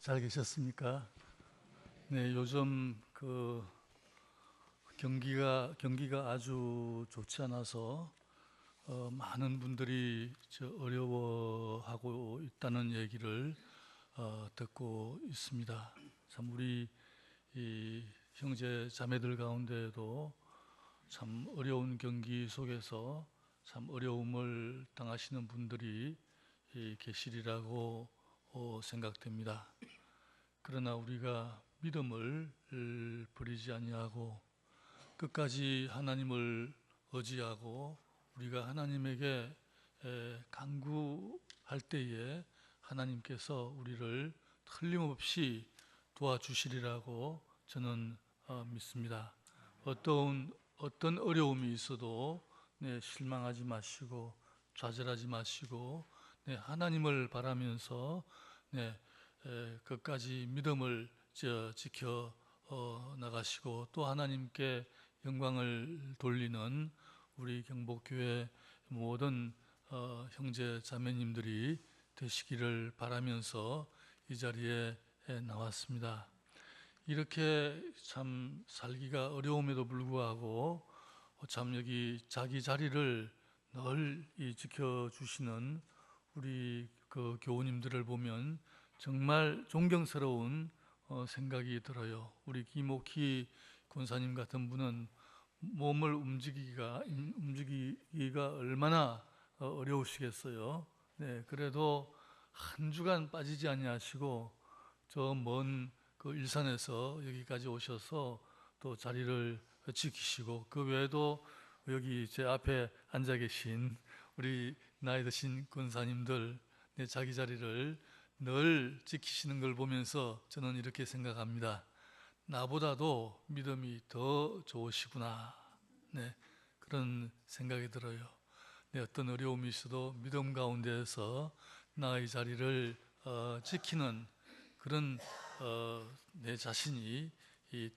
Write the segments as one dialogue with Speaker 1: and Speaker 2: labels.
Speaker 1: 잘 계셨습니까? 네, 요즘 경기가 아주 좋지 않아서 많은 분들이 어려워하고 있다는 얘기를 듣고 있습니다. 참 우리 이 형제 자매들 가운데에도 참 어려운 경기 속에서 참 어려움을 당하시는 분들이 계시리라고 생각됩니다. 그러나 우리가 믿음을 버리지 아니하고 끝까지 하나님을 의지하고 우리가 하나님에게 간구할 때에 하나님께서 우리를 틀림없이 도와주시리라고 저는 믿습니다. 어떤 어려움이 있어도 실망하지 마시고 좌절하지 마시고 하나님을 바라면서 끝까지 믿음을 지켜 나가시고 또 하나님께 영광을 돌리는 우리 경복교회 모든 형제 자매님들이 되시기를 바라면서 이 자리에 나왔습니다. 이렇게 참 살기가 어려움에도 불구하고 참 여기 자기 자리를 늘 지켜주시는 우리 교우님들을 보면 정말 존경스러운 생각이 들어요. 우리 김옥희 권사님 같은 분은 몸을 움직이기가 얼마나 어려우시겠어요. 네, 그래도 한 주간 빠지지 아니하시고 저 먼 일산에서 여기까지 오셔서 또 자리를 지키시고 그 외에도 여기 제 앞에 앉아 계신 우리 나이 드신 권사님들 자기 자리를 늘 지키시는 걸 보면서 저는 이렇게 생각합니다. 나보다도 믿음이 더 좋으시구나. 그런 생각이 들어요. 어떤 어려움이 있어도 믿음 가운데에서 나의 자리를 지키는 그런 내 자신이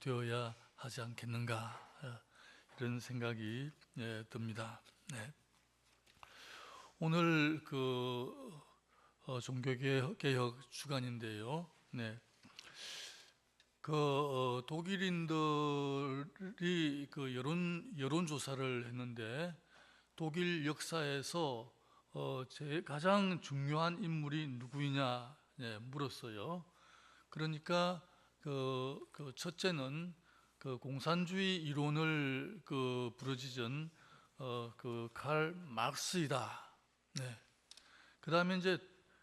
Speaker 1: 되어야 하지 않겠는가 이런 생각이 듭니다. 오늘 종교개혁 주간인데요. 독일인들이 여론조사를 했는데 독일 역사에서 가장 중요한 인물이 누구이냐 물었어요. 그러니까 첫째는 공산주의 이론을 부르짖은 칼 마르크스이다. 그 다음에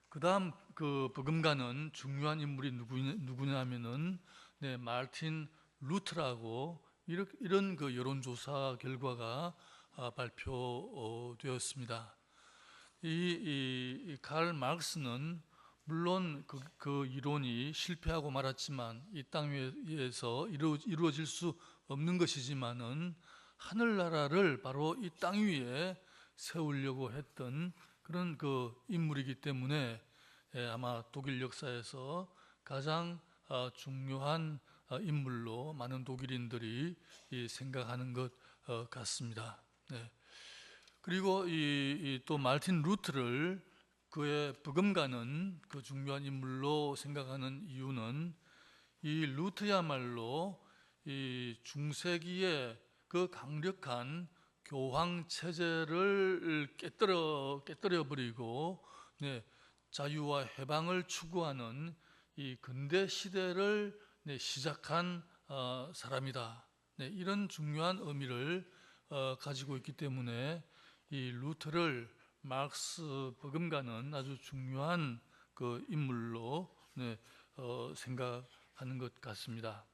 Speaker 1: 그다음 버금가는 중요한 인물이 누구냐면은 마르틴 루트라고 이런 여론조사 결과가 발표되었습니다. 이 칼 마르크스는 물론 그 이론이 실패하고 말았지만 이 땅 위에서 이루어질 수 없는 것이지만은 하늘나라를 바로 이 땅 위에 세우려고 했던 그런 인물이기 때문에 아마 독일 역사에서 가장 중요한 인물로 많은 독일인들이 생각하는 것 같습니다. 그리고 또 마르틴 루트를 그의 버금가는 중요한 인물로 생각하는 이유는 이 루트야말로 이 중세기의 강력한 교황 체제를 깨뜨려 버리고 자유와 해방을 추구하는 이 근대 시대를 시작한 사람이다. 이런 중요한 의미를 가지고 있기 때문에 이 루트를 마르크스 버금가는 아주 중요한 인물로 생각하는 것 같습니다.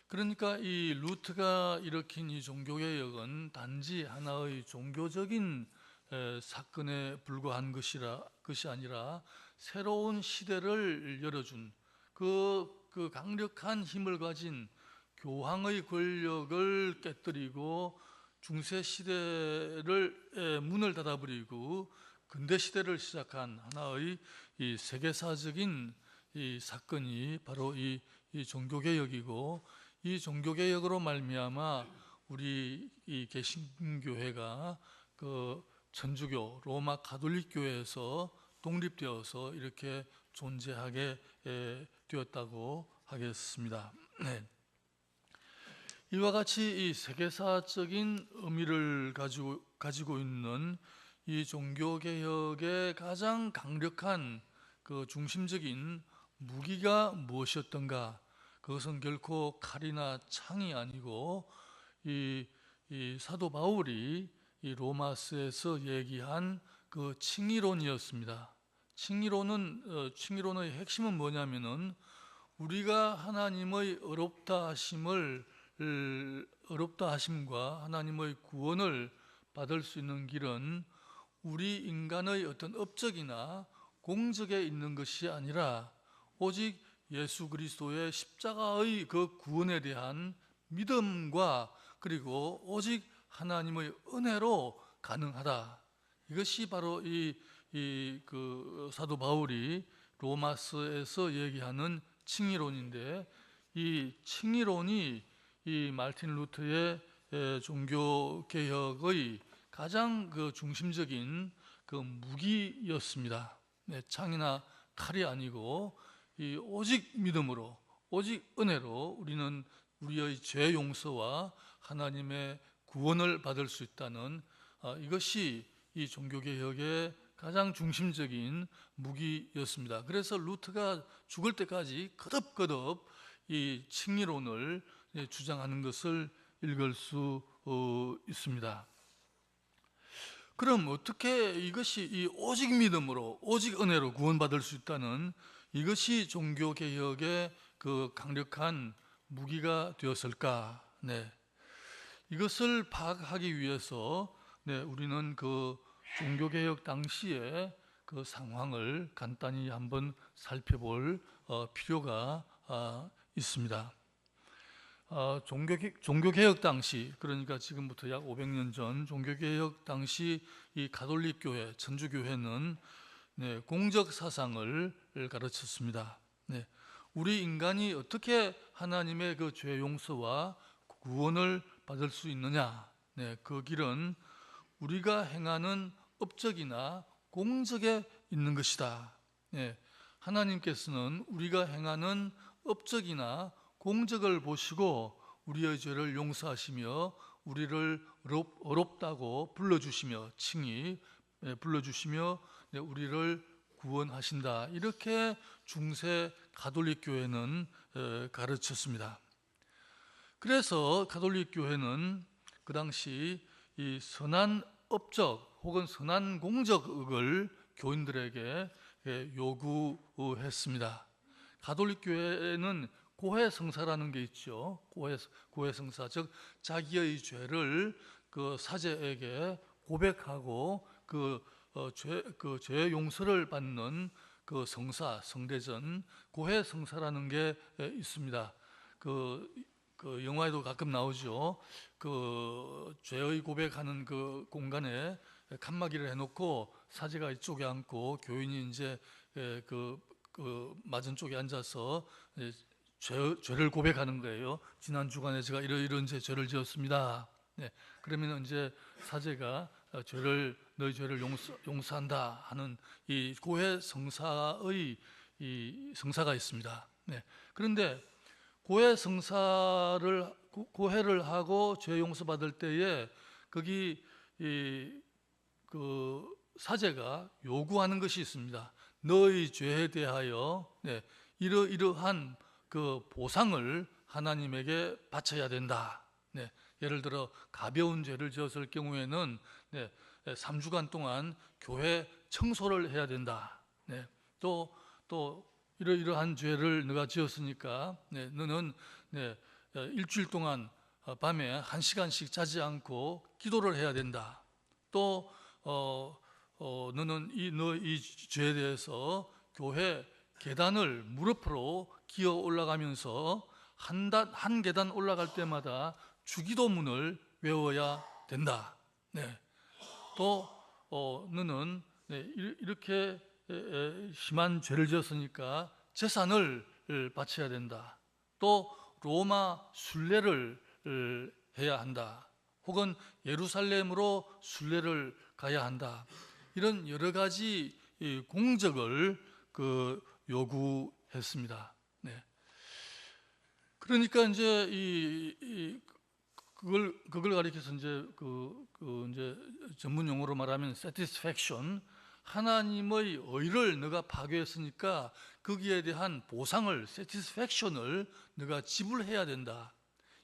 Speaker 1: 그러니까 이 루트가 일으킨 이 종교개혁은 단지 하나의 종교적인 사건에 불과한 것이 아니라 새로운 시대를 열어준 그 강력한 힘을 가진 교황의 권력을 깨뜨리고 중세 시대를 문을 닫아버리고 근대 시대를 시작한 하나의 이 세계사적인 이 사건이 바로 이 종교개혁이고 이 종교개혁으로 말미암아 우리 이 개신교회가 천주교 로마 가톨릭 교회에서 독립되어서 이렇게 존재하게 되었다고 하겠습니다. 네. 이와 같이 이 세계사적인 의미를 가지고 있는 이 종교개혁의 가장 강력한 그 중심적인 무기가 무엇이었던가? 그것은 결코 칼이나 창이 아니고 이 사도 바울이 이 로마서에서 얘기한 그 칭의론이었습니다. 칭의론의 핵심은 뭐냐면은 우리가 하나님의 어렵다 하심과 하나님의 구원을 받을 수 있는 길은 우리 인간의 어떤 업적이나 공적에 있는 것이 아니라 오직 예수 그리스도의 십자가의 그 구원에 대한 믿음과 그리고 오직 하나님의 은혜로 가능하다. 이것이 바로 그 사도 바울이 로마서에서 얘기하는 칭의론인데, 이 칭의론이 이 마르틴 루터의 종교 개혁의 가장 그 중심적인 그 무기였습니다. 네, 창이나 칼이 아니고 이 오직 믿음으로, 오직 은혜로 우리는 우리의 죄 용서와 하나님의 구원을 받을 수 있다는 이것이 이 종교개혁의 가장 중심적인 무기였습니다. 그래서 루터가 죽을 때까지 거듭거듭 이 칭의론을 주장하는 것을 읽을 수 있습니다. 그럼 어떻게 이것이 이 오직 믿음으로, 오직 은혜로 구원받을 수 있다는 이것이 종교개혁의 그 강력한 무기가 되었을까? 네. 이것을 파악하기 위해서 우리는 그 종교개혁 당시의 그 상황을 간단히 한번 살펴볼 필요가 있습니다. 종교개혁 당시, 그러니까 지금부터 약 500년 전 종교개혁 당시 이 가톨릭 교회, 천주교회는 공적 사상을 가르쳤습니다. 우리 인간이 어떻게 하나님의 그 죄 용서와 구원을 받을 수 있느냐? 그 길은 우리가 행하는 업적이나 공적에 있는 것이다. 하나님께서는 우리가 행하는 업적이나 공적을 보시고 우리의 죄를 용서하시며 우리를 어렵다고 불러주시며 칭히 불러주시며 우리를 구원하신다. 이렇게 중세 가톨릭 교회는 가르쳤습니다. 그래서 가톨릭 교회는 그 당시 이 선한 업적 혹은 선한 공적을 교인들에게 요구했습니다. 가톨릭 교회는 고해성사라는 게 있죠. 고해성사, 즉 자기의 죄를 그 사제에게 고백하고 죄 용서를 받는 그 성사, 성대전, 고해성사라는 게 있습니다. 그 영화에도 가끔 나오죠. 그 죄의 고백하는 그 공간에 칸막이를 해놓고 사제가 이쪽에 앉고 교인이 이제 그 맞은 쪽에 앉아서 죄를 고백하는 거예요. 지난 주간에 제가 이런 죄를 지었습니다. 그러면 이제 사제가 너희 죄를 용서한다 하는 이 고해 성사의 이 성사가 있습니다. 그런데 고해를 하고 죄 용서 받을 때에 거기 그 사제가 요구하는 것이 있습니다. 너의 죄에 대하여 이러한 그 보상을 하나님에게 바쳐야 된다. 예를 들어 가벼운 죄를 지었을 경우에는 3주간 동안 교회 청소를 해야 된다. 또 이러한 죄를 너가 지었으니까 너는 일주일 동안 밤에 1시간씩 자지 않고 기도를 해야 된다. 또 너는 이 죄에 대해서 교회 계단을 무릎으로 기어 올라가면서 한 계단 올라갈 때마다 주기도문을 외워야 된다. 또 너는 이렇게 심한 죄를 지었으니까 제사를 바쳐야 된다. 또 로마 순례를 해야 한다. 혹은 예루살렘으로 순례를 가야 한다. 이런 여러 가지 이 공적을 요구했습니다. 네. 그러니까 이제 그걸 가리켜서 이제 이제 전문 용어로 말하면 satisfaction, 하나님의 의를 너가 파괴했으니까 거기에 대한 보상을, satisfaction을 너가 지불해야 된다.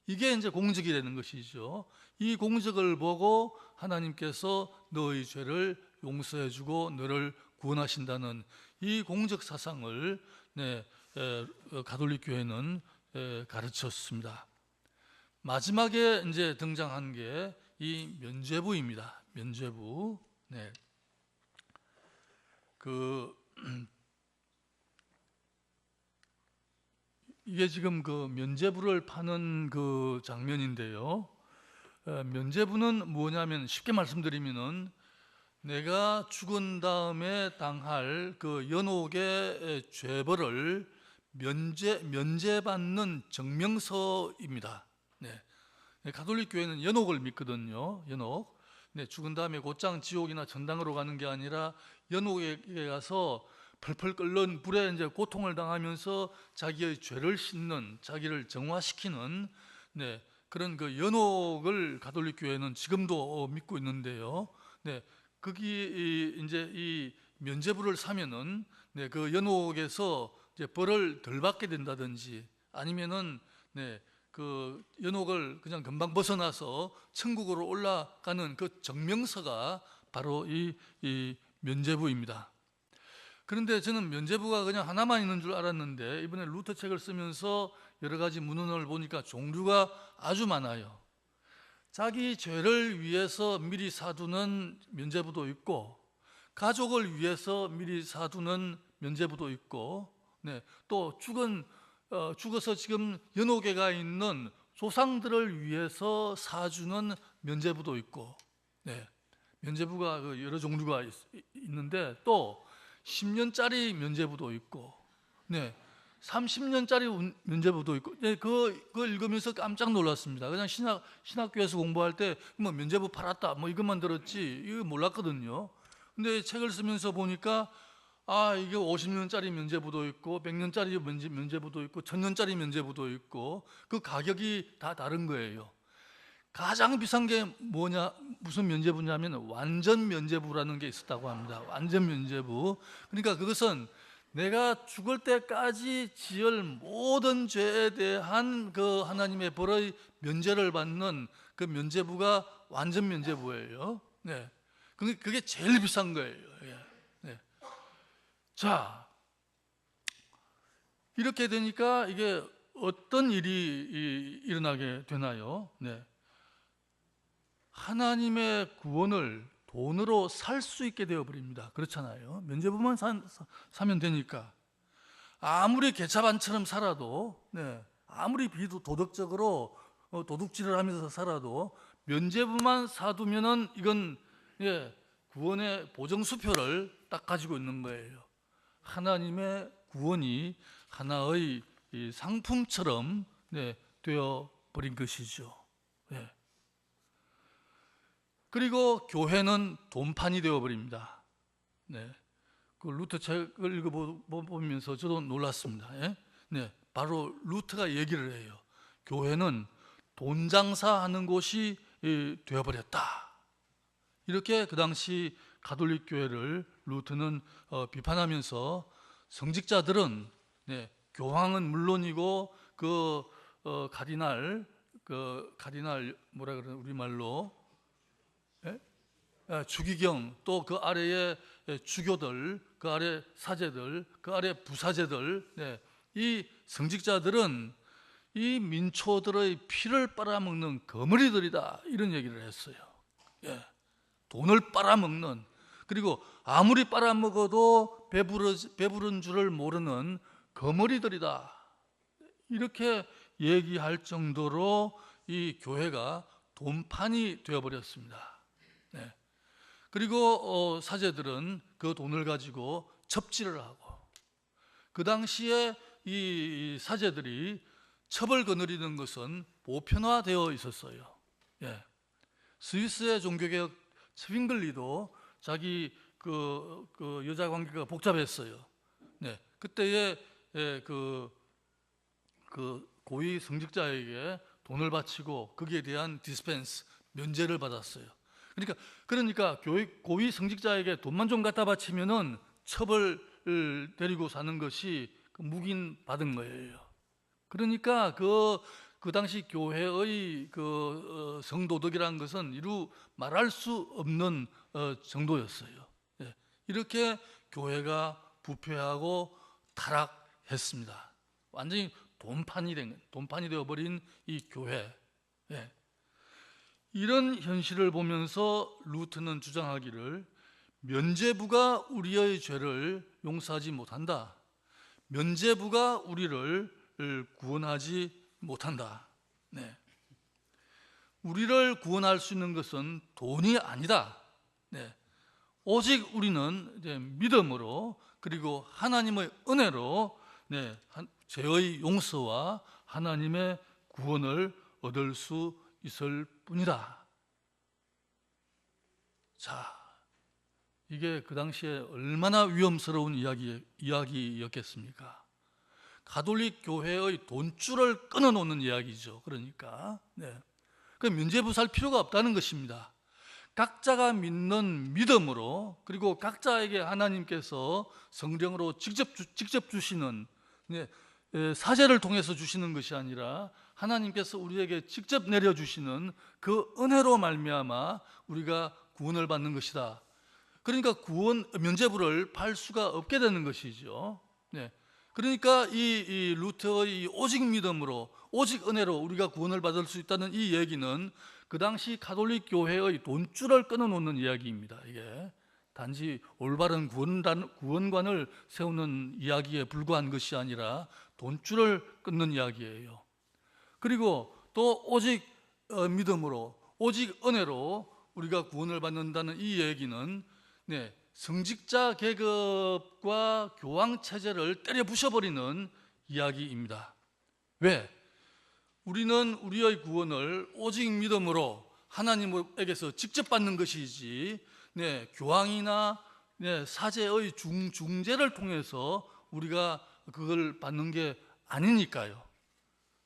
Speaker 1: 이게 이제 공적이 되는 것이죠. 이 공적을 보고 하나님께서 너의 죄를 용서해주고 너를 구원하신다는 이 공적 사상을 가톨릭 교회는 가르쳤습니다. 마지막에 이제 등장한 게 이 면죄부입니다. 면죄부. 네. 이게 지금 면죄부를 파는 장면인데요. 면죄부는 뭐냐면, 쉽게 말씀드리면은 내가 죽은 다음에 당할 연옥의 죄벌을 면제받는 증명서입니다. 네. 가톨릭 교회는 연옥을 믿거든요. 연옥. 네, 죽은 다음에 곧장 지옥이나 천당으로 가는 게 아니라 연옥에 가서 펄펄 끓는 불에 이제 고통을 당하면서 자기의 죄를 씻는, 자기를 정화시키는 그런 연옥을 가톨릭 교회는 지금도 믿고 있는데요. 네, 거기 이제 이 면죄부를 사면은 그 연옥에서 이제 벌을 덜 받게 된다든지, 아니면은 그 연옥을 그냥 금방 벗어나서 천국으로 올라가는 그 증명서가 바로 이 면죄부입니다. 그런데 저는 면죄부가 그냥 하나만 있는 줄 알았는데, 이번에 루터 책을 쓰면서 여러 가지 문헌을 보니까 종류가 아주 많아요. 자기 죄를 위해서 미리 사두는 면죄부도 있고, 가족을 위해서 미리 사두는 면죄부도 있고, 또 죽어서 지금 연옥에 가 있는 조상들을 위해서 사주는 면죄부도 있고, 면죄부가 여러 종류가 있는데, 또 10년짜리 면죄부도 있고, 30년짜리 면죄부도 있고, 그걸 읽으면서 깜짝 놀랐습니다. 그냥 신학교에서 공부할 때 뭐 면죄부 팔았다 뭐 이것만 들었지 이거 몰랐거든요. 근데 책을 쓰면서 보니까 이게 50년짜리 면죄부도 있고 100년짜리 면죄부도 있고 1000년짜리 면죄부도 있고 그 가격이 다 다른 거예요. 가장 비싼 게 무슨 면죄부냐면 완전 면죄부라는 게 있었다고 합니다. 완전 면죄부. 그러니까 그것은 내가 죽을 때까지 지을 모든 죄에 대한 하나님의 벌의 면죄를 받는 그 면죄부가 완전 면죄부예요. 그게 제일 비싼 거예요. 자, 이렇게 되니까 이게 어떤 일이 일어나게 되나요? 하나님의 구원을 돈으로 살 수 있게 되어버립니다. 그렇잖아요. 면죄부만 사면 되니까. 아무리 개차반처럼 살아도, 아무리 비도덕적으로 도둑질을 하면서 살아도 면죄부만 사두면은 이건 구원의 보정수표를 딱 가지고 있는 거예요. 하나님의 구원이 하나의 상품처럼 되어버린 것이죠. 그리고 교회는 돈판이 되어버립니다. 그 루터 책을 읽어보면서 저도 놀랐습니다. 바로 루터가 얘기를 해요. 교회는 돈 장사하는 곳이 되어버렸다. 이렇게 그 당시 가톨릭 교회를 루터는 비판하면서, 성직자들은 교황은 물론이고 가디날 뭐라 그러나 우리말로 주기경, 또 그 아래에 주교들, 그 아래 사제들, 그 아래 부사제들, 이 성직자들은 이 민초들의 피를 빨아먹는 거머리들이다, 이런 얘기를 했어요. 돈을 빨아먹는, 그리고 아무리 빨아먹어도 배부른 줄을 모르는 거머리들이다, 이렇게 얘기할 정도로 이 교회가 돈판이 되어버렸습니다. 그리고 사제들은 그 돈을 가지고 접질을 하고, 그 당시에 이 사제들이 첩을 거느리는 것은 보편화되어 있었어요. 스위스의 종교개혁 스윙글리도 자기 그 여자 관계가 복잡했어요. 네, 그때에 그 고위 성직자에게 돈을 바치고 거기에 대한 디스펜스 면제를 받았어요. 그러니까 고위 성직자에게 돈만 좀 갖다 바치면은 첩을 데리고 사는 것이 묵인 받은 거예요. 그러니까 그 당시 교회의 성도덕이라는 것은 이루 말할 수 없는 정도였어요. 예, 이렇게 교회가 부패하고 타락했습니다. 완전히 돈판이 되어버린 이 교회. 예. 이런 현실을 보면서 루트는 주장하기를 면죄부가 우리의 죄를 용서하지 못한다. 면죄부가 우리를 구원하지 못한다. 네. 우리를 구원할 수 있는 것은 돈이 아니다. 네. 오직 우리는 이제 믿음으로 그리고 하나님의 은혜로 네, 죄의 용서와 하나님의 구원을 얻을 수 있을 뿐이다. 자, 이게 그 당시에 얼마나 위험스러운 이야기였겠습니까? 가톨릭 교회의 돈줄을 끊어놓는 이야기죠. 그러니까 그 면죄부 살 필요가 없다는 것입니다. 각자가 믿는 믿음으로 그리고 각자에게 하나님께서 성령으로 직접 주시는 사제를 통해서 주시는 것이 아니라 하나님께서 우리에게 직접 내려주시는 그 은혜로 말미암아 우리가 구원을 받는 것이다. 그러니까 면죄부를 팔 수가 없게 되는 것이죠. 네. 그러니까 이 루터의 오직 믿음으로 오직 은혜로 우리가 구원을 받을 수 있다는 이 얘기는 그 당시 가톨릭 교회의 돈줄을 끊어놓는 이야기입니다. 이게 단지 올바른 구원관을 세우는 이야기에 불과한 것이 아니라 돈줄을 끊는 이야기예요. 그리고 또 오직 믿음으로 오직 은혜로 우리가 구원을 받는다는 이 얘기는 성직자 계급과 교황 체제를 때려 부셔버리는 이야기입니다. 왜? 우리는 우리의 구원을 오직 믿음으로 하나님에게서 직접 받는 것이지 교황이나 사제의 중재를 통해서 우리가 그걸 받는 게 아니니까요.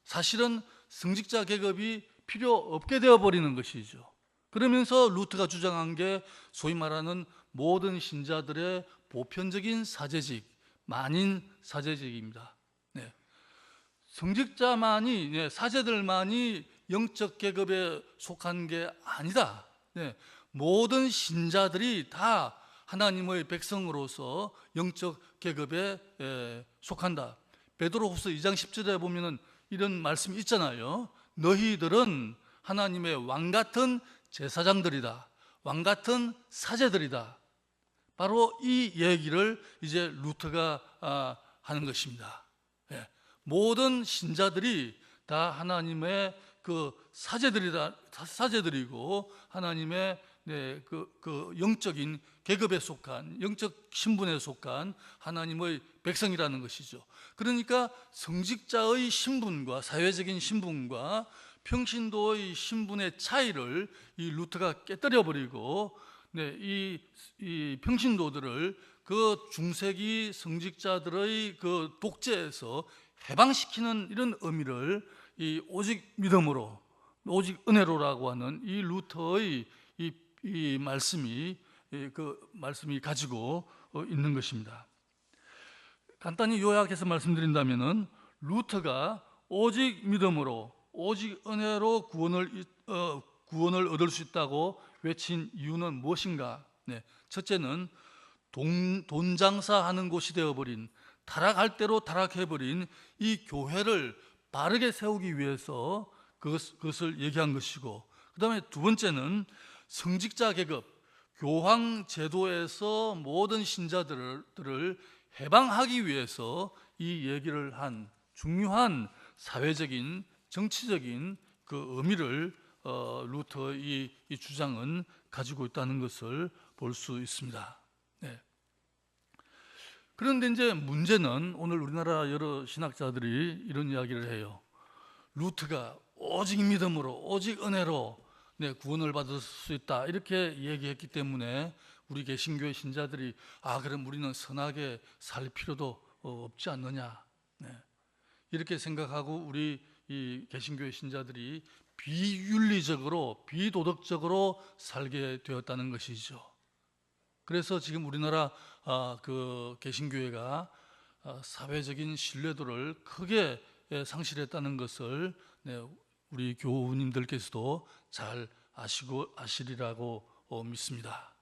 Speaker 1: 사실은 성직자 계급이 필요 없게 되어버리는 것이죠. 그러면서 루트가 주장한 게 소위 말하는 모든 신자들의 보편적인 사제직, 만인 사제직입니다. 성직자만이, 사제들만이 영적 계급에 속한 게 아니다. 모든 신자들이 다 하나님의 백성으로서 영적 계급에 속한다. 베드로후서 2장 10절에 보면은 이런 말씀이 있잖아요. 너희들은 하나님의 왕같은 제사장들이다. 왕같은 사제들이다. 바로 이 얘기를 이제 루터가 하는 것입니다. 모든 신자들이 다 하나님의 그 사제들이고 하나님의 그 영적인 계급에 속한 영적 신분에 속한 하나님의 백성이라는 것이죠. 그러니까 성직자의 신분과 사회적인 신분과 평신도의 신분의 차이를 이 루터가 깨뜨려 버리고 이 평신도들을 그 중세기 성직자들의 그 독재에서 해방시키는 이런 의미를 이 오직 믿음으로 오직 은혜로라고 하는 이 루터의 이 말씀이 가지고 있는 것입니다. 간단히 요약해서 말씀드린다면은 루터가 오직 믿음으로 오직 은혜로 구원을 얻을 수 있다고 외친 이유는 무엇인가? 첫째는 돈 장사하는 곳이 되어버린 타락할 대로 타락해버린 이 교회를 바르게 세우기 위해서 그것을 얘기한 것이고, 그 다음에 두 번째는 성직자 계급, 교황 제도에서 모든 신자들을 해방하기 위해서 이 얘기를 한 중요한 사회적인 정치적인 그 의미를 루터의 이 주장은 가지고 있다는 것을 볼 수 있습니다. 그런데 이제 문제는 오늘 우리나라 여러 신학자들이 이런 이야기를 해요. 루터가 오직 믿음으로 오직 은혜로 구원을 받을 수 있다 이렇게 얘기했기 때문에 우리 개신교의 신자들이 그럼 우리는 선하게 살 필요도 없지 않느냐, 네. 이렇게 생각하고 우리 이 개신교의 신자들이 비윤리적으로 비도덕적으로 살게 되었다는 것이죠. 그래서 지금 우리나라 그 개신교회가 사회적인 신뢰도를 크게 상실했다는 것을 우리 교우님들께서도 잘 아시리라고 믿습니다.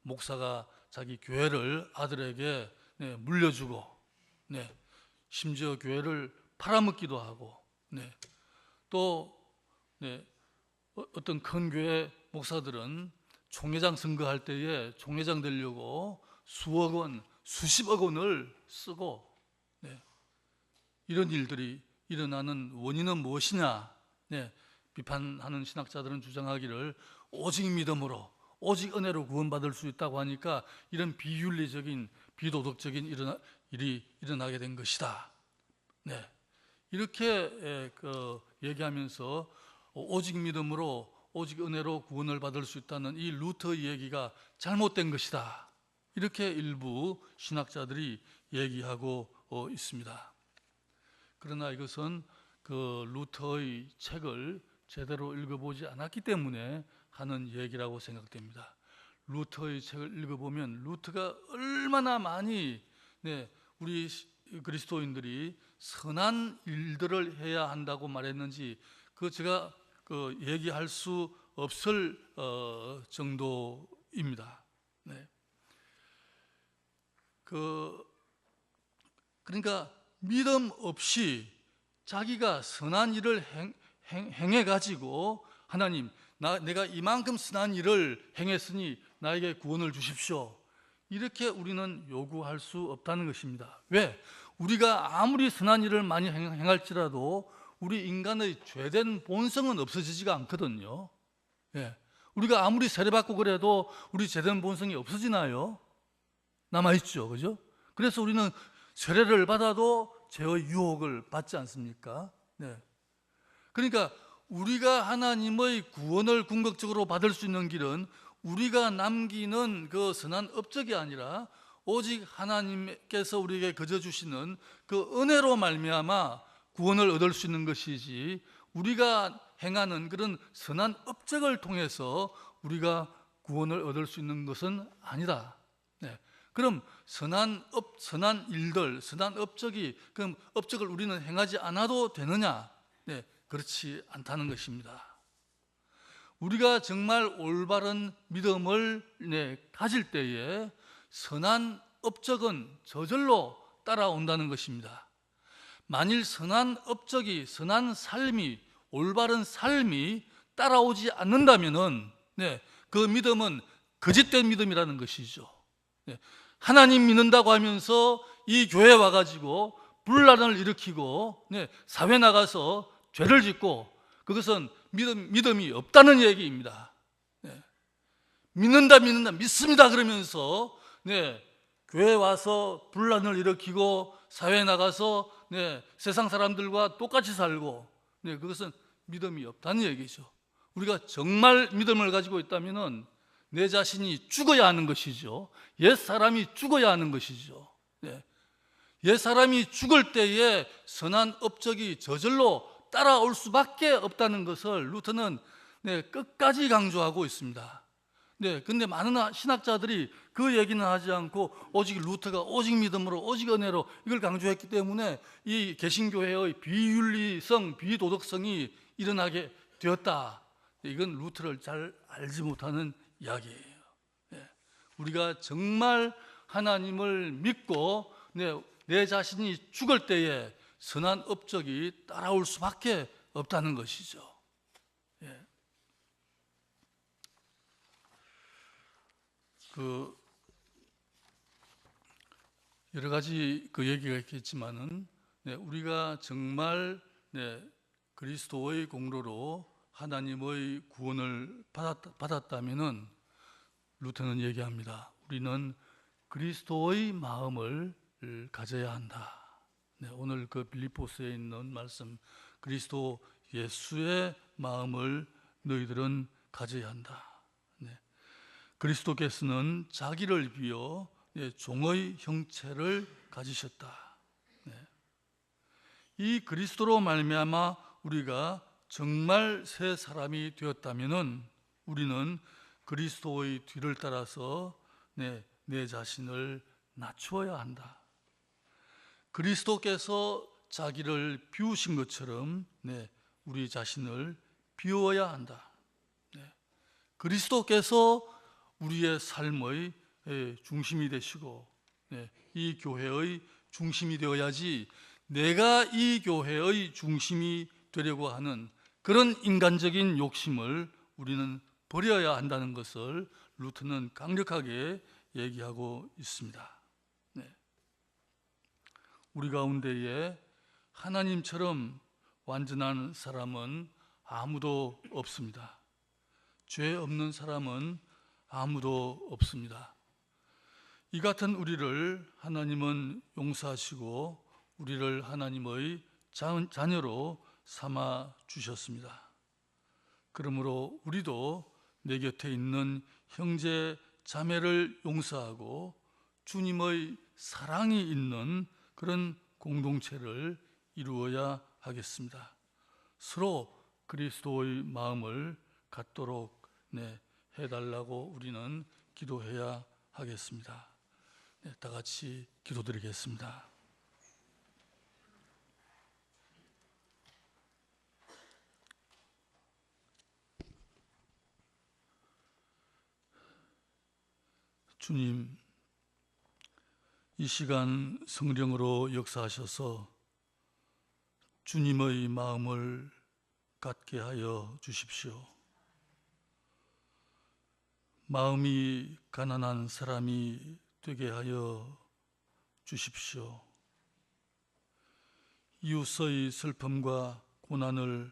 Speaker 1: 목사가 자기 교회를 아들에게 물려주고 심지어 교회를 팔아먹기도 하고 또 어떤 큰 교회 목사들은 총회장 선거할 때에 총회장 되려고 수억 원, 수십억 원을 쓰고 이런 일들이 일어나는 원인은 무엇이냐? 비판하는 신학자들은 주장하기를 오직 믿음으로, 오직 은혜로 구원받을 수 있다고 하니까 이런 비윤리적인, 비도덕적인 일이 일어나게 된 것이다. 이렇게 얘기하면서 오직 믿음으로, 오직 은혜로 구원을 받을 수 있다는 이 루터의 얘기가 잘못된 것이다. 이렇게 일부 신학자들이 얘기하고 있습니다. 그러나 이것은 그 루터의 책을 제대로 읽어보지 않았기 때문에 하는 얘기라고 생각됩니다. 루터의 책을 읽어보면 루터가 얼마나 많이 우리 그리스도인들이 선한 일들을 해야 한다고 말했는지 제가 얘기할 수 없을 정도입니다. 그러니까 믿음 없이 자기가 선한 일을 행해가지고 하나님, 내가 이만큼 선한 일을 행했으니 나에게 구원을 주십시오. 이렇게 우리는 요구할 수 없다는 것입니다. 왜? 우리가 아무리 선한 일을 많이 행할지라도 우리 인간의 죄된 본성은 없어지지가 않거든요. 우리가 아무리 세례받고 그래도 우리 죄된 본성이 없어지나요? 남아있죠. 그죠? 그래서 우리는 세례를 받아도 죄의 유혹을 받지 않습니까? 그러니까 우리가 하나님의 구원을 궁극적으로 받을 수 있는 길은 우리가 남기는 그 선한 업적이 아니라 오직 하나님께서 우리에게 거저 주시는 그 은혜로 말미암아 구원을 얻을 수 있는 것이지, 우리가 행하는 그런 선한 업적을 통해서 우리가 구원을 얻을 수 있는 것은 아니다. 그럼 선한 일들, 선한 업적이, 그럼 업적을 우리는 행하지 않아도 되느냐? 그렇지 않다는 것입니다. 우리가 정말 올바른 믿음을 가질 때에 선한 업적은 저절로 따라온다는 것입니다. 만일 선한 업적이, 선한 삶이, 올바른 삶이 따라오지 않는다면은 그 믿음은 거짓된 믿음이라는 것이죠. 하나님 믿는다고 하면서 이 교회에 와가지고 분란을 일으키고 사회 나가서 죄를 짓고, 그것은 믿음이 없다는 얘기입니다. 믿는다 믿습니다 그러면서 교회에 와서 분란을 일으키고 사회에 나가서 세상 사람들과 똑같이 살고, 그것은 믿음이 없다는 얘기죠. 우리가 정말 믿음을 가지고 있다면 내 자신이 죽어야 하는 것이죠. 옛 사람이 죽어야 하는 것이죠. 옛 사람이 죽을 때에 선한 업적이 저절로 따라올 수밖에 없다는 것을 루터는 끝까지 강조하고 있습니다. 근데 많은 신학자들이 그 얘기는 하지 않고 오직 루터가 오직 믿음으로, 오직 은혜로 이걸 강조했기 때문에 이 개신교회의 비윤리성, 비도덕성이 일어나게 되었다. 이건 루터를 잘 알지 못하는 이야기예요. 우리가 정말 하나님을 믿고 내 자신이 죽을 때에 선한 업적이 따라올 수밖에 없다는 것이죠. 여러 가지 얘기가 있겠지만은 우리가 정말 그리스도의 공로로 하나님의 구원을 받았다면은 루터는 얘기합니다. 우리는 그리스도의 마음을 가져야 한다. 오늘 그 빌립보서에 있는 말씀, 그리스도 예수의 마음을 너희들은 가져야 한다. 그리스도께서는 자기를 비워 종의 형체를 가지셨다. 이 그리스도로 말미암아 우리가 정말 새 사람이 되었다면은 우리는 그리스도의 뒤를 따라서 내 자신을 낮추어야 한다. 그리스도께서 자기를 비우신 것처럼 우리 자신을 비워야 한다. 그리스도께서 우리의 삶의 중심이 되시고 이 교회의 중심이 되어야지 내가 이 교회의 중심이 되려고 하는 그런 인간적인 욕심을 우리는 버려야 한다는 것을 루터는 강력하게 얘기하고 있습니다. 우리 가운데에 하나님처럼 완전한 사람은 아무도 없습니다. 죄 없는 사람은 아무도 없습니다. 이 같은 우리를 하나님은 용서하시고 우리를 하나님의 자녀로 삼아 주셨습니다. 그러므로 우리도 내 곁에 있는 형제 자매를 용서하고 주님의 사랑이 있는 그런 공동체를 이루어야 하겠습니다. 서로 그리스도의 마음을 갖도록 해달라고 우리는 기도해야 하겠습니다. 다 같이 기도드리겠습니다. 주님, 이 시간 성령으로 역사하셔서 주님의 마음을 갖게 하여 주십시오. 마음이 가난한 사람이 되게 하여 주십시오. 이웃의 슬픔과 고난을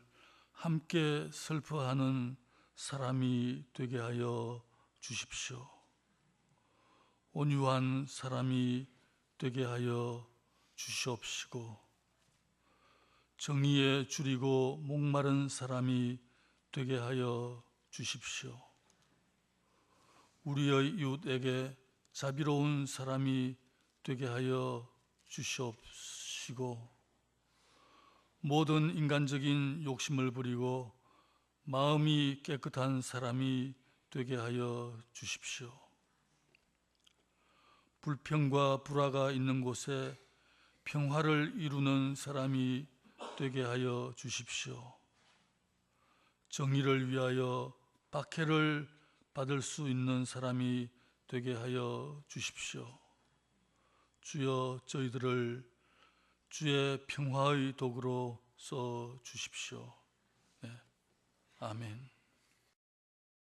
Speaker 1: 함께 슬퍼하는 사람이 되게 하여 주십시오. 온유한 사람이 되게 하여 주시옵시고 정의에 줄이고 목마른 사람이 되게 하여 주십시오. 우리의 이웃에게 자비로운 사람이 되게 하여 주시옵시고 모든 인간적인 욕심을 버리고 마음이 깨끗한 사람이 되게 하여 주십시오. 불평과 불화가 있는 곳에 평화를 이루는 사람이 되게 하여 주십시오. 정의를 위하여 박해를 받을 수 있는 사람이 되게 하여 주십시오. 주여 저희들을 주의 평화의 도구로 써 주십시오. 아멘.